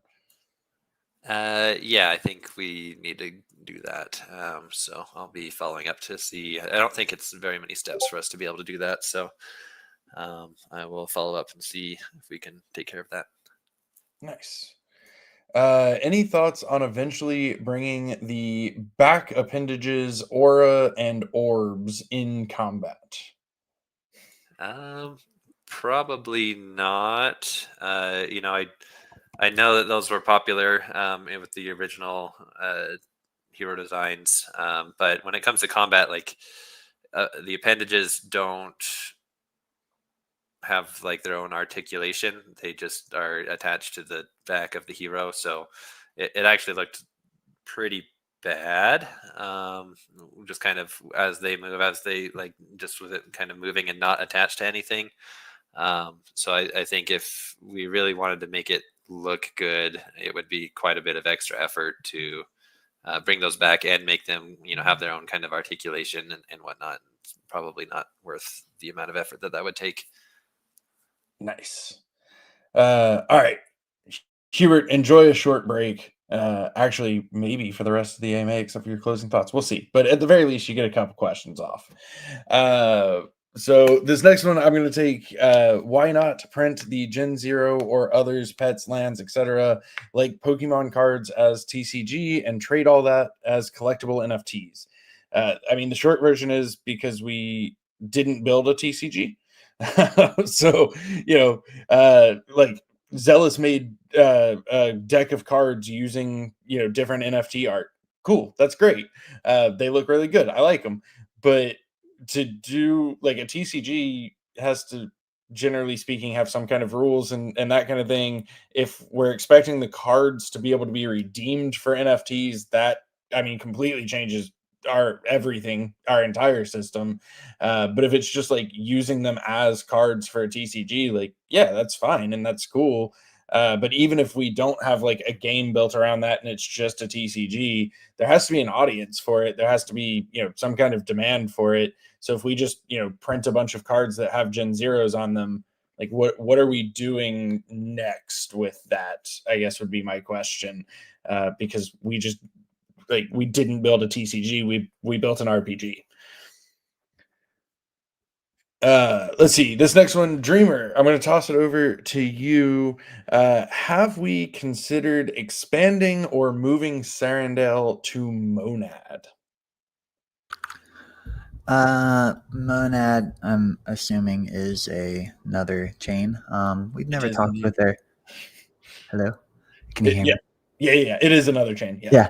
Yeah, I think we need to do that. So I'll be following up to see. I don't think it's very many steps for us to be able to do that. So I will follow up and see if we can take care of that. Nice. Any thoughts on eventually bringing the back appendages, aura, and orbs in combat? Probably not. I know that those were popular with the original hero designs, but when it comes to combat, like the appendages don't have like their own articulation. They just are attached to the back of the hero, so it actually looked pretty bad. Just kind of as they move, as they like just with it kind of moving and not attached to anything. So I think if we really wanted to make it look good, it would be quite a bit of extra effort to bring those back and make them, have their own kind of articulation and whatnot. It's probably not worth the amount of effort that would take. Nice. All right, Hubert, enjoy a short break. Actually, maybe for the rest of the AMA, except for your closing thoughts. We'll see. But at the very least, you get a couple questions off. So this next one, I'm going to take, why not print the Gen 0 or others, pets, lands, etc., like Pokemon cards as TCG and trade all that as collectible NFTs? I mean, the short version is because we didn't build a TCG. So, like Zealous made a deck of cards using, different NFT art. Cool. That's great. They look really good. I like them. But to do like a TCG has to, generally speaking, have some kind of rules and that kind of thing. If we're expecting the cards to be able to be redeemed for NFTs, that, I mean, completely changes our entire system. But if it's just like using them as cards for a TCG, like, yeah, that's fine and that's cool. But even if we don't have like a game built around that and it's just a TCG, there has to be an audience for it. There has to be, some kind of demand for it. So if we just, print a bunch of cards that have Gen Zeros on them, like what are we doing next with that? I guess would be my question. Because we didn't build a TCG, we built an RPG. Let's see, this next one, Dreamer, I'm going to toss it over to you. Have we considered expanding or moving Sarandale to Monad? Monad, I'm assuming, is another chain. We've never talked with their. Hello, can you hear me? Yeah. It is another chain. Yeah.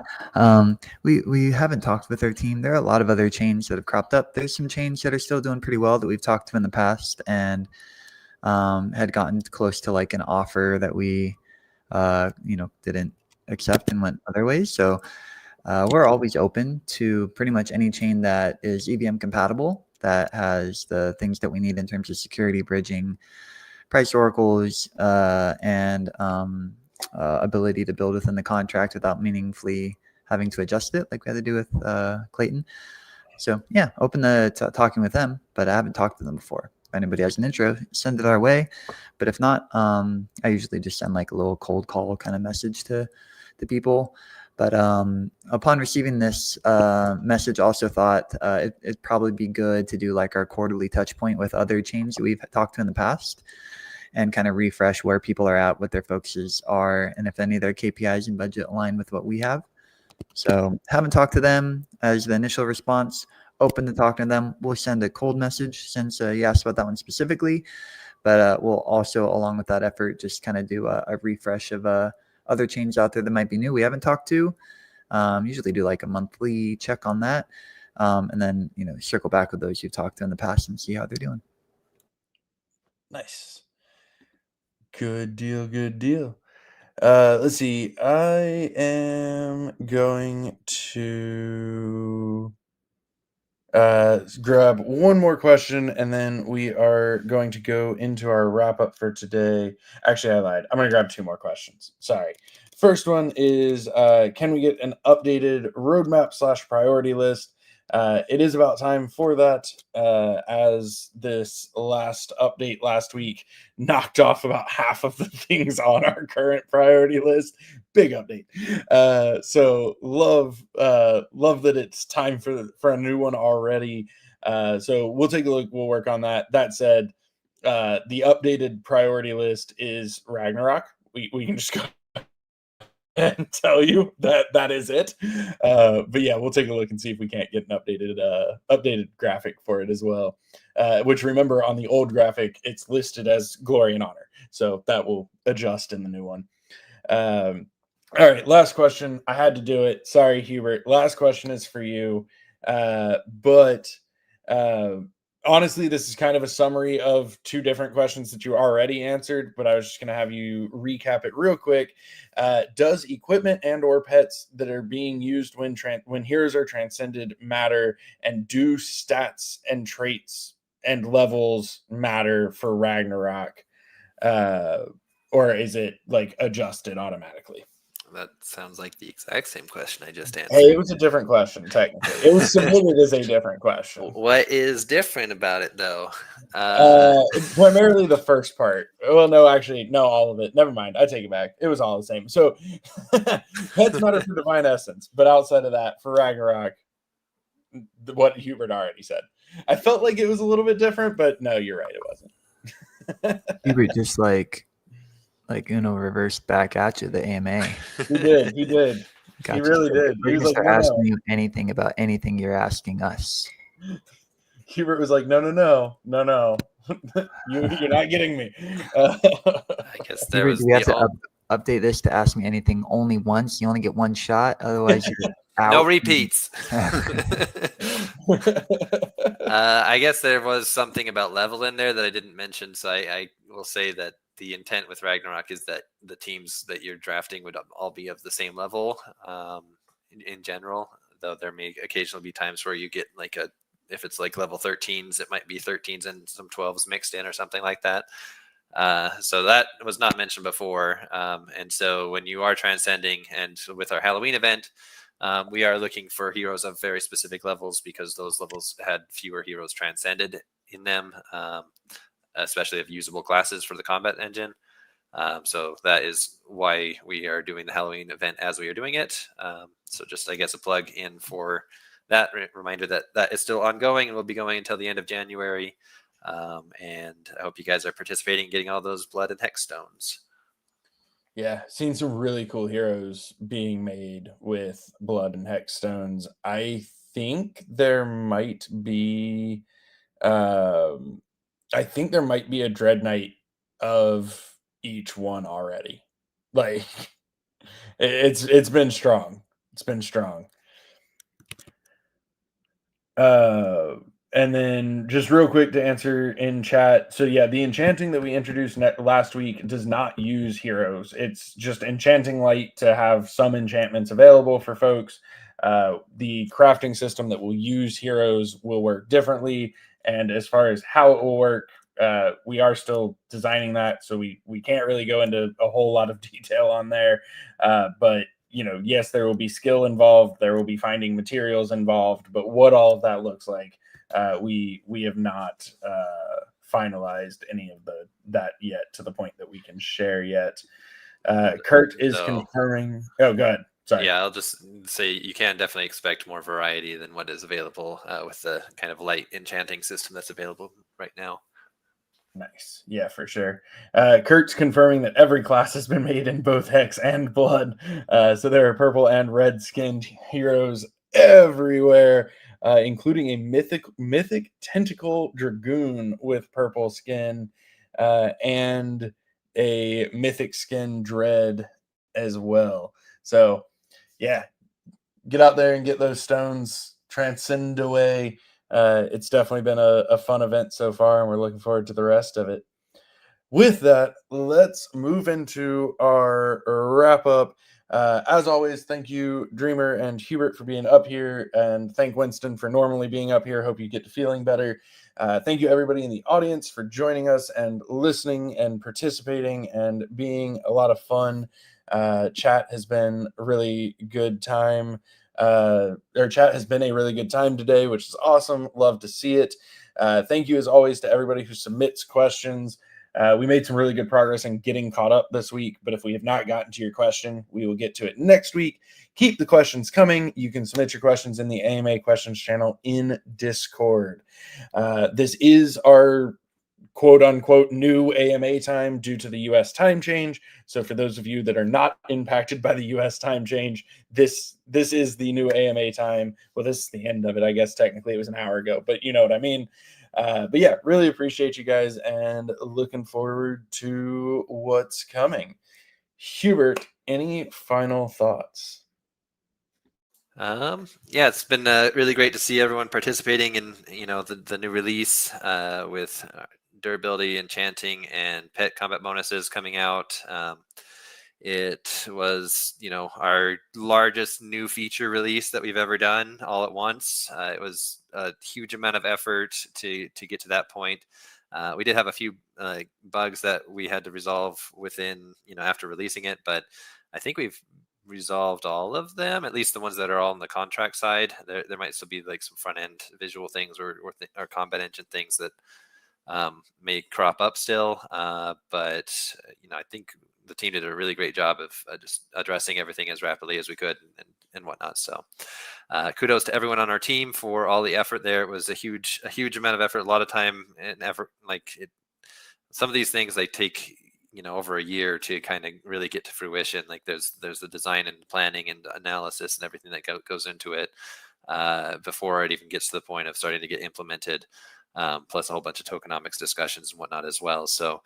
We haven't talked with their team. There are a lot of other chains that have cropped up. There's some chains that are still doing pretty well that we've talked to in the past and had gotten close to like an offer that we, didn't accept and went other ways. So we're always open to pretty much any chain that is EVM compatible, that has the things that we need in terms of security, bridging, price oracles, and ability to build within the contract without meaningfully having to adjust it like we had to do with Klaytn. So yeah, open to talking with them, but I haven't talked to them before. If anybody has an intro, send it our way. But if not, I usually just send like a little cold call kind of message to people. But upon receiving this message, also thought it'd probably be good to do like our quarterly touch point with other chains that we've talked to in the past and kind of refresh where people are at, what their focuses are, and if any of their KPIs and budget align with what we have. So haven't talked to them as the initial response. Open to talking to them. We'll send a cold message since you asked about that one specifically. But we'll also, along with that effort, just kind of do a refresh of other chains out there that might be new we haven't talked to. Usually do like a monthly check on that. And then, circle back with those you've talked to in the past and see how they're doing. Nice. Good deal. Let's see. I am going to grab one more question, and then we are going to go into our wrap up for today. Actually, I lied. I'm going to grab two more questions. Sorry. First one is, can we get an updated roadmap / priority list? It is about time for that, as this last update last week knocked off about half of the things on our current priority list. Big update. So love that it's time for a new one already. So we'll take a look. We'll work on that. That said, the updated priority list is Ragnarok. We can just go and tell you that is it. But yeah, we'll take a look and see if we can't get an updated graphic for it as well. Which, remember, on the old graphic, it's listed as Glory and Honor. So that will adjust in the new one. All right, last question. I had to do it. Sorry, Hubert. Last question is for you. Honestly, this is kind of a summary of two different questions that you already answered, but I was just going to have you recap it real quick. Does equipment and or pets that are being used when heroes are transcended matter, and do stats and traits and levels matter for Ragnarok? Or is it like adjusted automatically? That sounds like the exact same question I just answered. Hey, it was a different question, technically. It was submitted as a different question. What is different about it, though? Primarily the first part. Well, no, actually, no, all of it. Never mind. I take it back. It was all the same. So, pets matter for Divine Essence, but outside of that, for Ragnarok, what Hubert already said. I felt like it was a little bit different, but no, you're right. It wasn't. Hubert just reversed back at you, the AMA. He did. He really did. He was like, asking you anything about anything you're asking us. Hubert was like, no. You're not getting me. I guess there Hubert, was do we have to update this to ask me anything only once? You only get one shot, otherwise you're out. No repeats. I guess there was something about level in there that I didn't mention, so I will say that the intent with Ragnarok is that the teams that you're drafting would all be of the same level in general, though there may occasionally be times where you get if it's like level 13s, it might be 13s and some 12s mixed in or something like that. So that was not mentioned before. And so when you are transcending, and with our Halloween event, we are looking for heroes of very specific levels, because those levels had fewer heroes transcended in them, especially of usable classes for the combat engine. So that is why we are doing the Halloween event as we are doing it. So just, I guess, a plug in for that reminder that is still ongoing and will be going until the end of January. And I hope you guys are participating in getting all those blood and hex stones. Yeah, seen some really cool heroes being made with blood and hex stones. I think there might be a Dread Knight of each one already. Like, it's been strong. It's been strong. And then just real quick to answer in chat. So yeah, the enchanting that we introduced last week does not use heroes. It's just enchanting light to have some enchantments available for folks. The crafting system that will use heroes will work differently. And as far as how it will work, we are still designing that. So we can't really go into a whole lot of detail on there. But yes, there will be skill involved. There will be finding materials involved. But what all of that looks like, we have not finalized any of that yet to the point that we can share yet. Kurt is confirming. Oh, go ahead. Sorry. Yeah, I'll just say you can definitely expect more variety than what is available with the kind of light enchanting system that's available right now. Nice. Yeah, for sure. Kurt's confirming that every class has been made in both Hex and Blood. So there are purple and red skinned heroes everywhere, including a mythic tentacle dragoon with purple skin, and a mythic skin dread as well. So yeah, get out there and get those stones, transcend away. It's definitely been a fun event so far, and we're looking forward to the rest of it. With that, let's move into our wrap up. As always, thank you, Dreamer and Hubert, for being up here, and thank Winston for normally being up here. Hope you get to feeling better. Thank you, everybody in the audience, for joining us and listening and participating and being a lot of fun. Chat has been a really good time. Our chat has been a really good time today, which is awesome. Love to see it. Thank you, as always, to everybody who submits questions. We made some really good progress in getting caught up this week, but if we have not gotten to your question, we will get to it next week. Keep the questions coming. You can submit your questions in the AMA questions channel in Discord. This is our quote unquote new AMA time due to the US time change. So for those of you that are not impacted by the US time change, this is the new AMA time. Well, this is the end of it. I guess technically it was an hour ago, but you know what I mean. But yeah, really appreciate you guys and looking forward to what's coming. Hubert, any final thoughts? Yeah, it's been really great to see everyone participating in the new release with durability, enchanting, and pet combat bonuses coming out. It was, our largest new feature release that we've ever done all at once. It was a huge amount of effort to get to that point. We did have a few bugs that we had to resolve within, after releasing it, but I think we've resolved all of them, at least the ones that are all on the contract side. There might still be like some front end visual things or combat engine things that may crop up still. But I think the team did a really great job of just addressing everything as rapidly as we could and whatnot. So kudos to everyone on our team for all the effort there. It was a huge amount of effort, a lot of time and effort. Some of these things, they take, over a year to kind of really get to fruition. Like there's the design and planning and analysis and everything that goes into it before it even gets to the point of starting to get implemented. Plus a whole bunch of tokenomics discussions and whatnot as well. So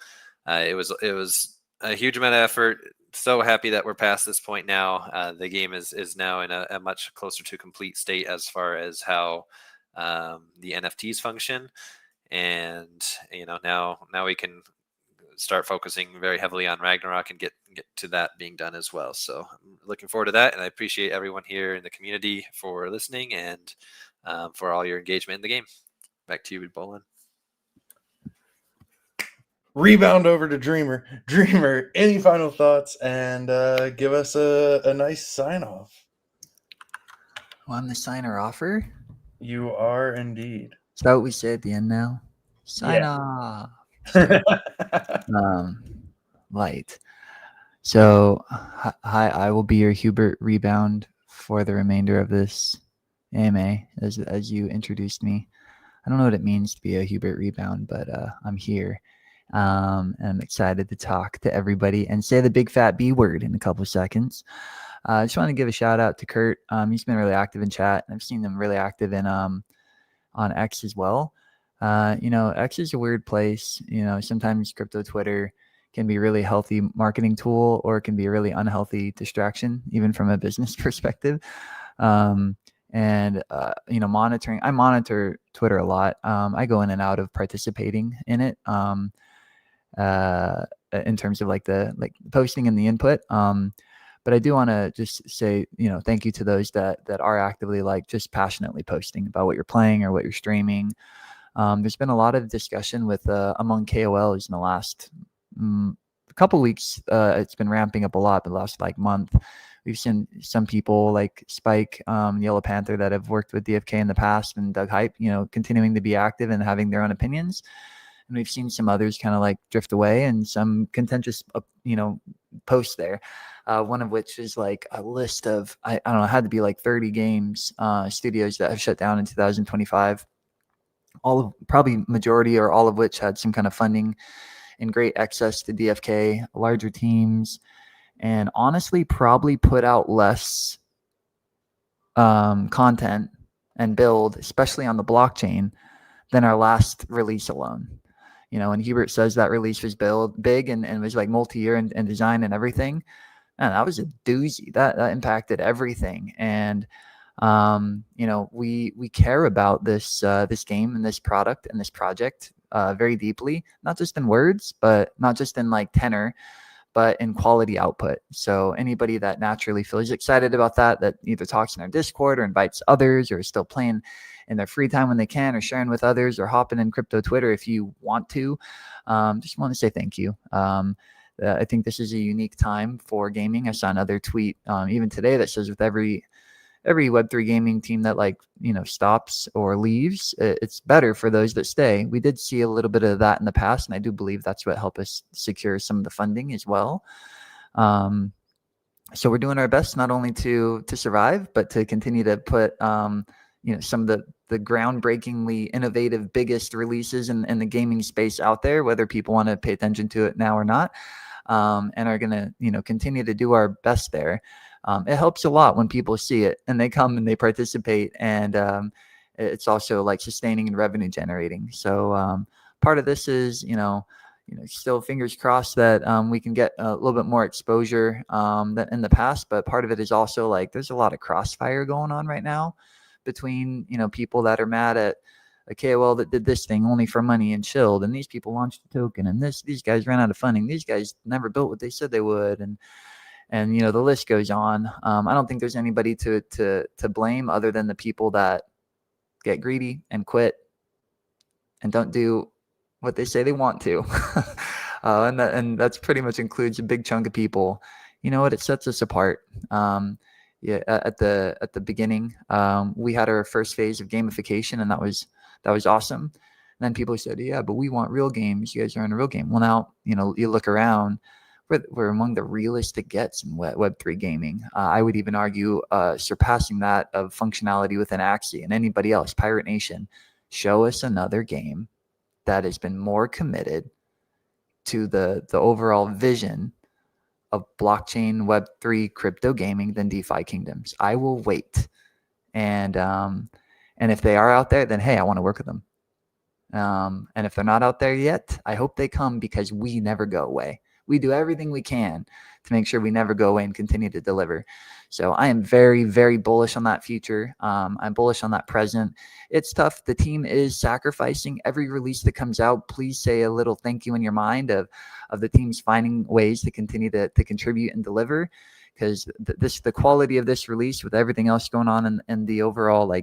it was a huge amount of effort. So happy that we're past this point now. The game is now in a much closer to complete state as far as how the NFTs function. And now we can start focusing very heavily on Ragnarok and get to that being done as well. So I'm looking forward to that, and I appreciate everyone here in the community for listening and for all your engagement in the game. Back to you, Bolin. Rebound over to Dreamer. Dreamer, any final thoughts, and give us a nice sign off. Well, I'm the signer offer. You are indeed. Is that what we say at the end now? Sign off. Light. So hi, I will be your Hubert Rebound for the remainder of this AMA as you introduced me. I don't know what it means to be a Hubert Rebound, but I'm here. And I'm excited to talk to everybody and say the big fat B word in a couple of seconds. I just want to give a shout out to Kurt. He's been really active in chat. I've seen him really active in on X as well. X is a weird place. Sometimes crypto Twitter can be a really healthy marketing tool, or it can be a really unhealthy distraction, even from a business perspective. Monitoring. I monitor Twitter a lot. I go in and out of participating in it in terms of like posting and the input. But I do want to just say, thank you to those that are actively just passionately posting about what you're playing or what you're streaming. There's been a lot of discussion with among KOLs in the last couple weeks. It's been ramping up a lot, but the last month. We've seen some people like Spike, Yellow Panther, that have worked with DFK in the past, and Doug Hype, continuing to be active and having their own opinions. And we've seen some others kind of drift away, and some contentious, posts there. One of which is a list of, I don't know, it had to be 30 games, studios that have shut down in 2025. Probably majority or all of which had some kind of funding and great access to DFK, larger teams, and honestly probably put out less content and build, especially on the blockchain, than our last release alone. And Hubert says that release was big and was multi-year and design and everything. man, that was a doozy. That impacted everything. And we care about this game and this product and this project very deeply, not just in words, but not just in like tenor, but in quality output. So anybody that naturally feels excited about that either talks in our Discord or invites others, or is still playing in their free time when they can, or sharing with others, or hopping in crypto Twitter if you want to, just want to say thank you. I think this is a unique time for gaming. I saw another tweet even today that says with every Web3 gaming team that stops or leaves, it's better for those that stay. We did see a little bit of that in the past, and I do believe that's what helped us secure some of the funding as well. So we're doing our best not only to survive, but to continue to put some of the groundbreakingly innovative biggest releases in the gaming space out there, whether people want to pay attention to it now or not, and are going to continue to do our best there. It helps a lot when people see it and they come and they participate, and it's also like sustaining and revenue generating. So part of this is, still fingers crossed that we can get a little bit more exposure than in the past. But part of it is also like there's a lot of crossfire going on right now between, people that are mad at a KOL that did this thing only for money and chilled, and these people launched a token, and these guys ran out of funding. These guys never built what they said they would, and the list goes on. I don't think there's anybody to blame other than the people that get greedy and quit and don't do what they say they want to. And that's pretty much includes a big chunk of people. You know what? It sets us apart. At the beginning, we had our first phase of gamification, and that was awesome. And then people said, "Yeah, but we want real games. You guys are in a real game." Well, now you look around. We're among the realest it gets in Web3 gaming. I would even argue surpassing that of functionality within Axie and anybody else. Pirate Nation, show us another game that has been more committed to the overall vision of blockchain Web3 crypto gaming than DeFi Kingdoms. I will wait. And if they are out there, then hey, I want to work with them. And if they're not out there yet, I hope they come, because we never go away. We do everything we can to make sure we never go away and continue to deliver. So I am very, very bullish on that future. I'm bullish on that present. It's tough. The team is sacrificing every release that comes out. Please say a little thank you in your mind of the teams finding ways to continue to contribute and deliver, because the quality of this release with everything else going on in the overall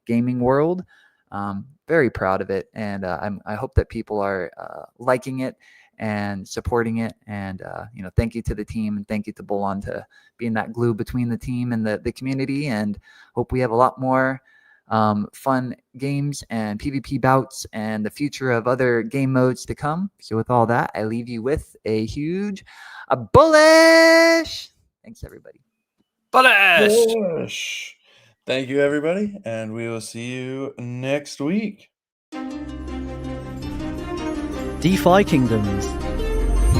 gaming world, very proud of it. And I hope that people are liking it and supporting it. And thank you to the team, and thank you to Bolon to being that glue between the team and the community. And hope we have a lot more fun games and PvP bouts and the future of other game modes to come. So with all that, I leave you with a huge bullish. Thanks, everybody. Bullish. Thank you, everybody, and we will see you next week. DeFi Kingdoms,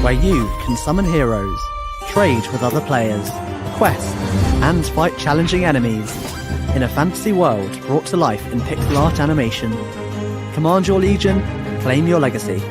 where you can summon heroes, trade with other players, quest, and fight challenging enemies in a fantasy world brought to life in pixel art animation. Command your legion, claim your legacy.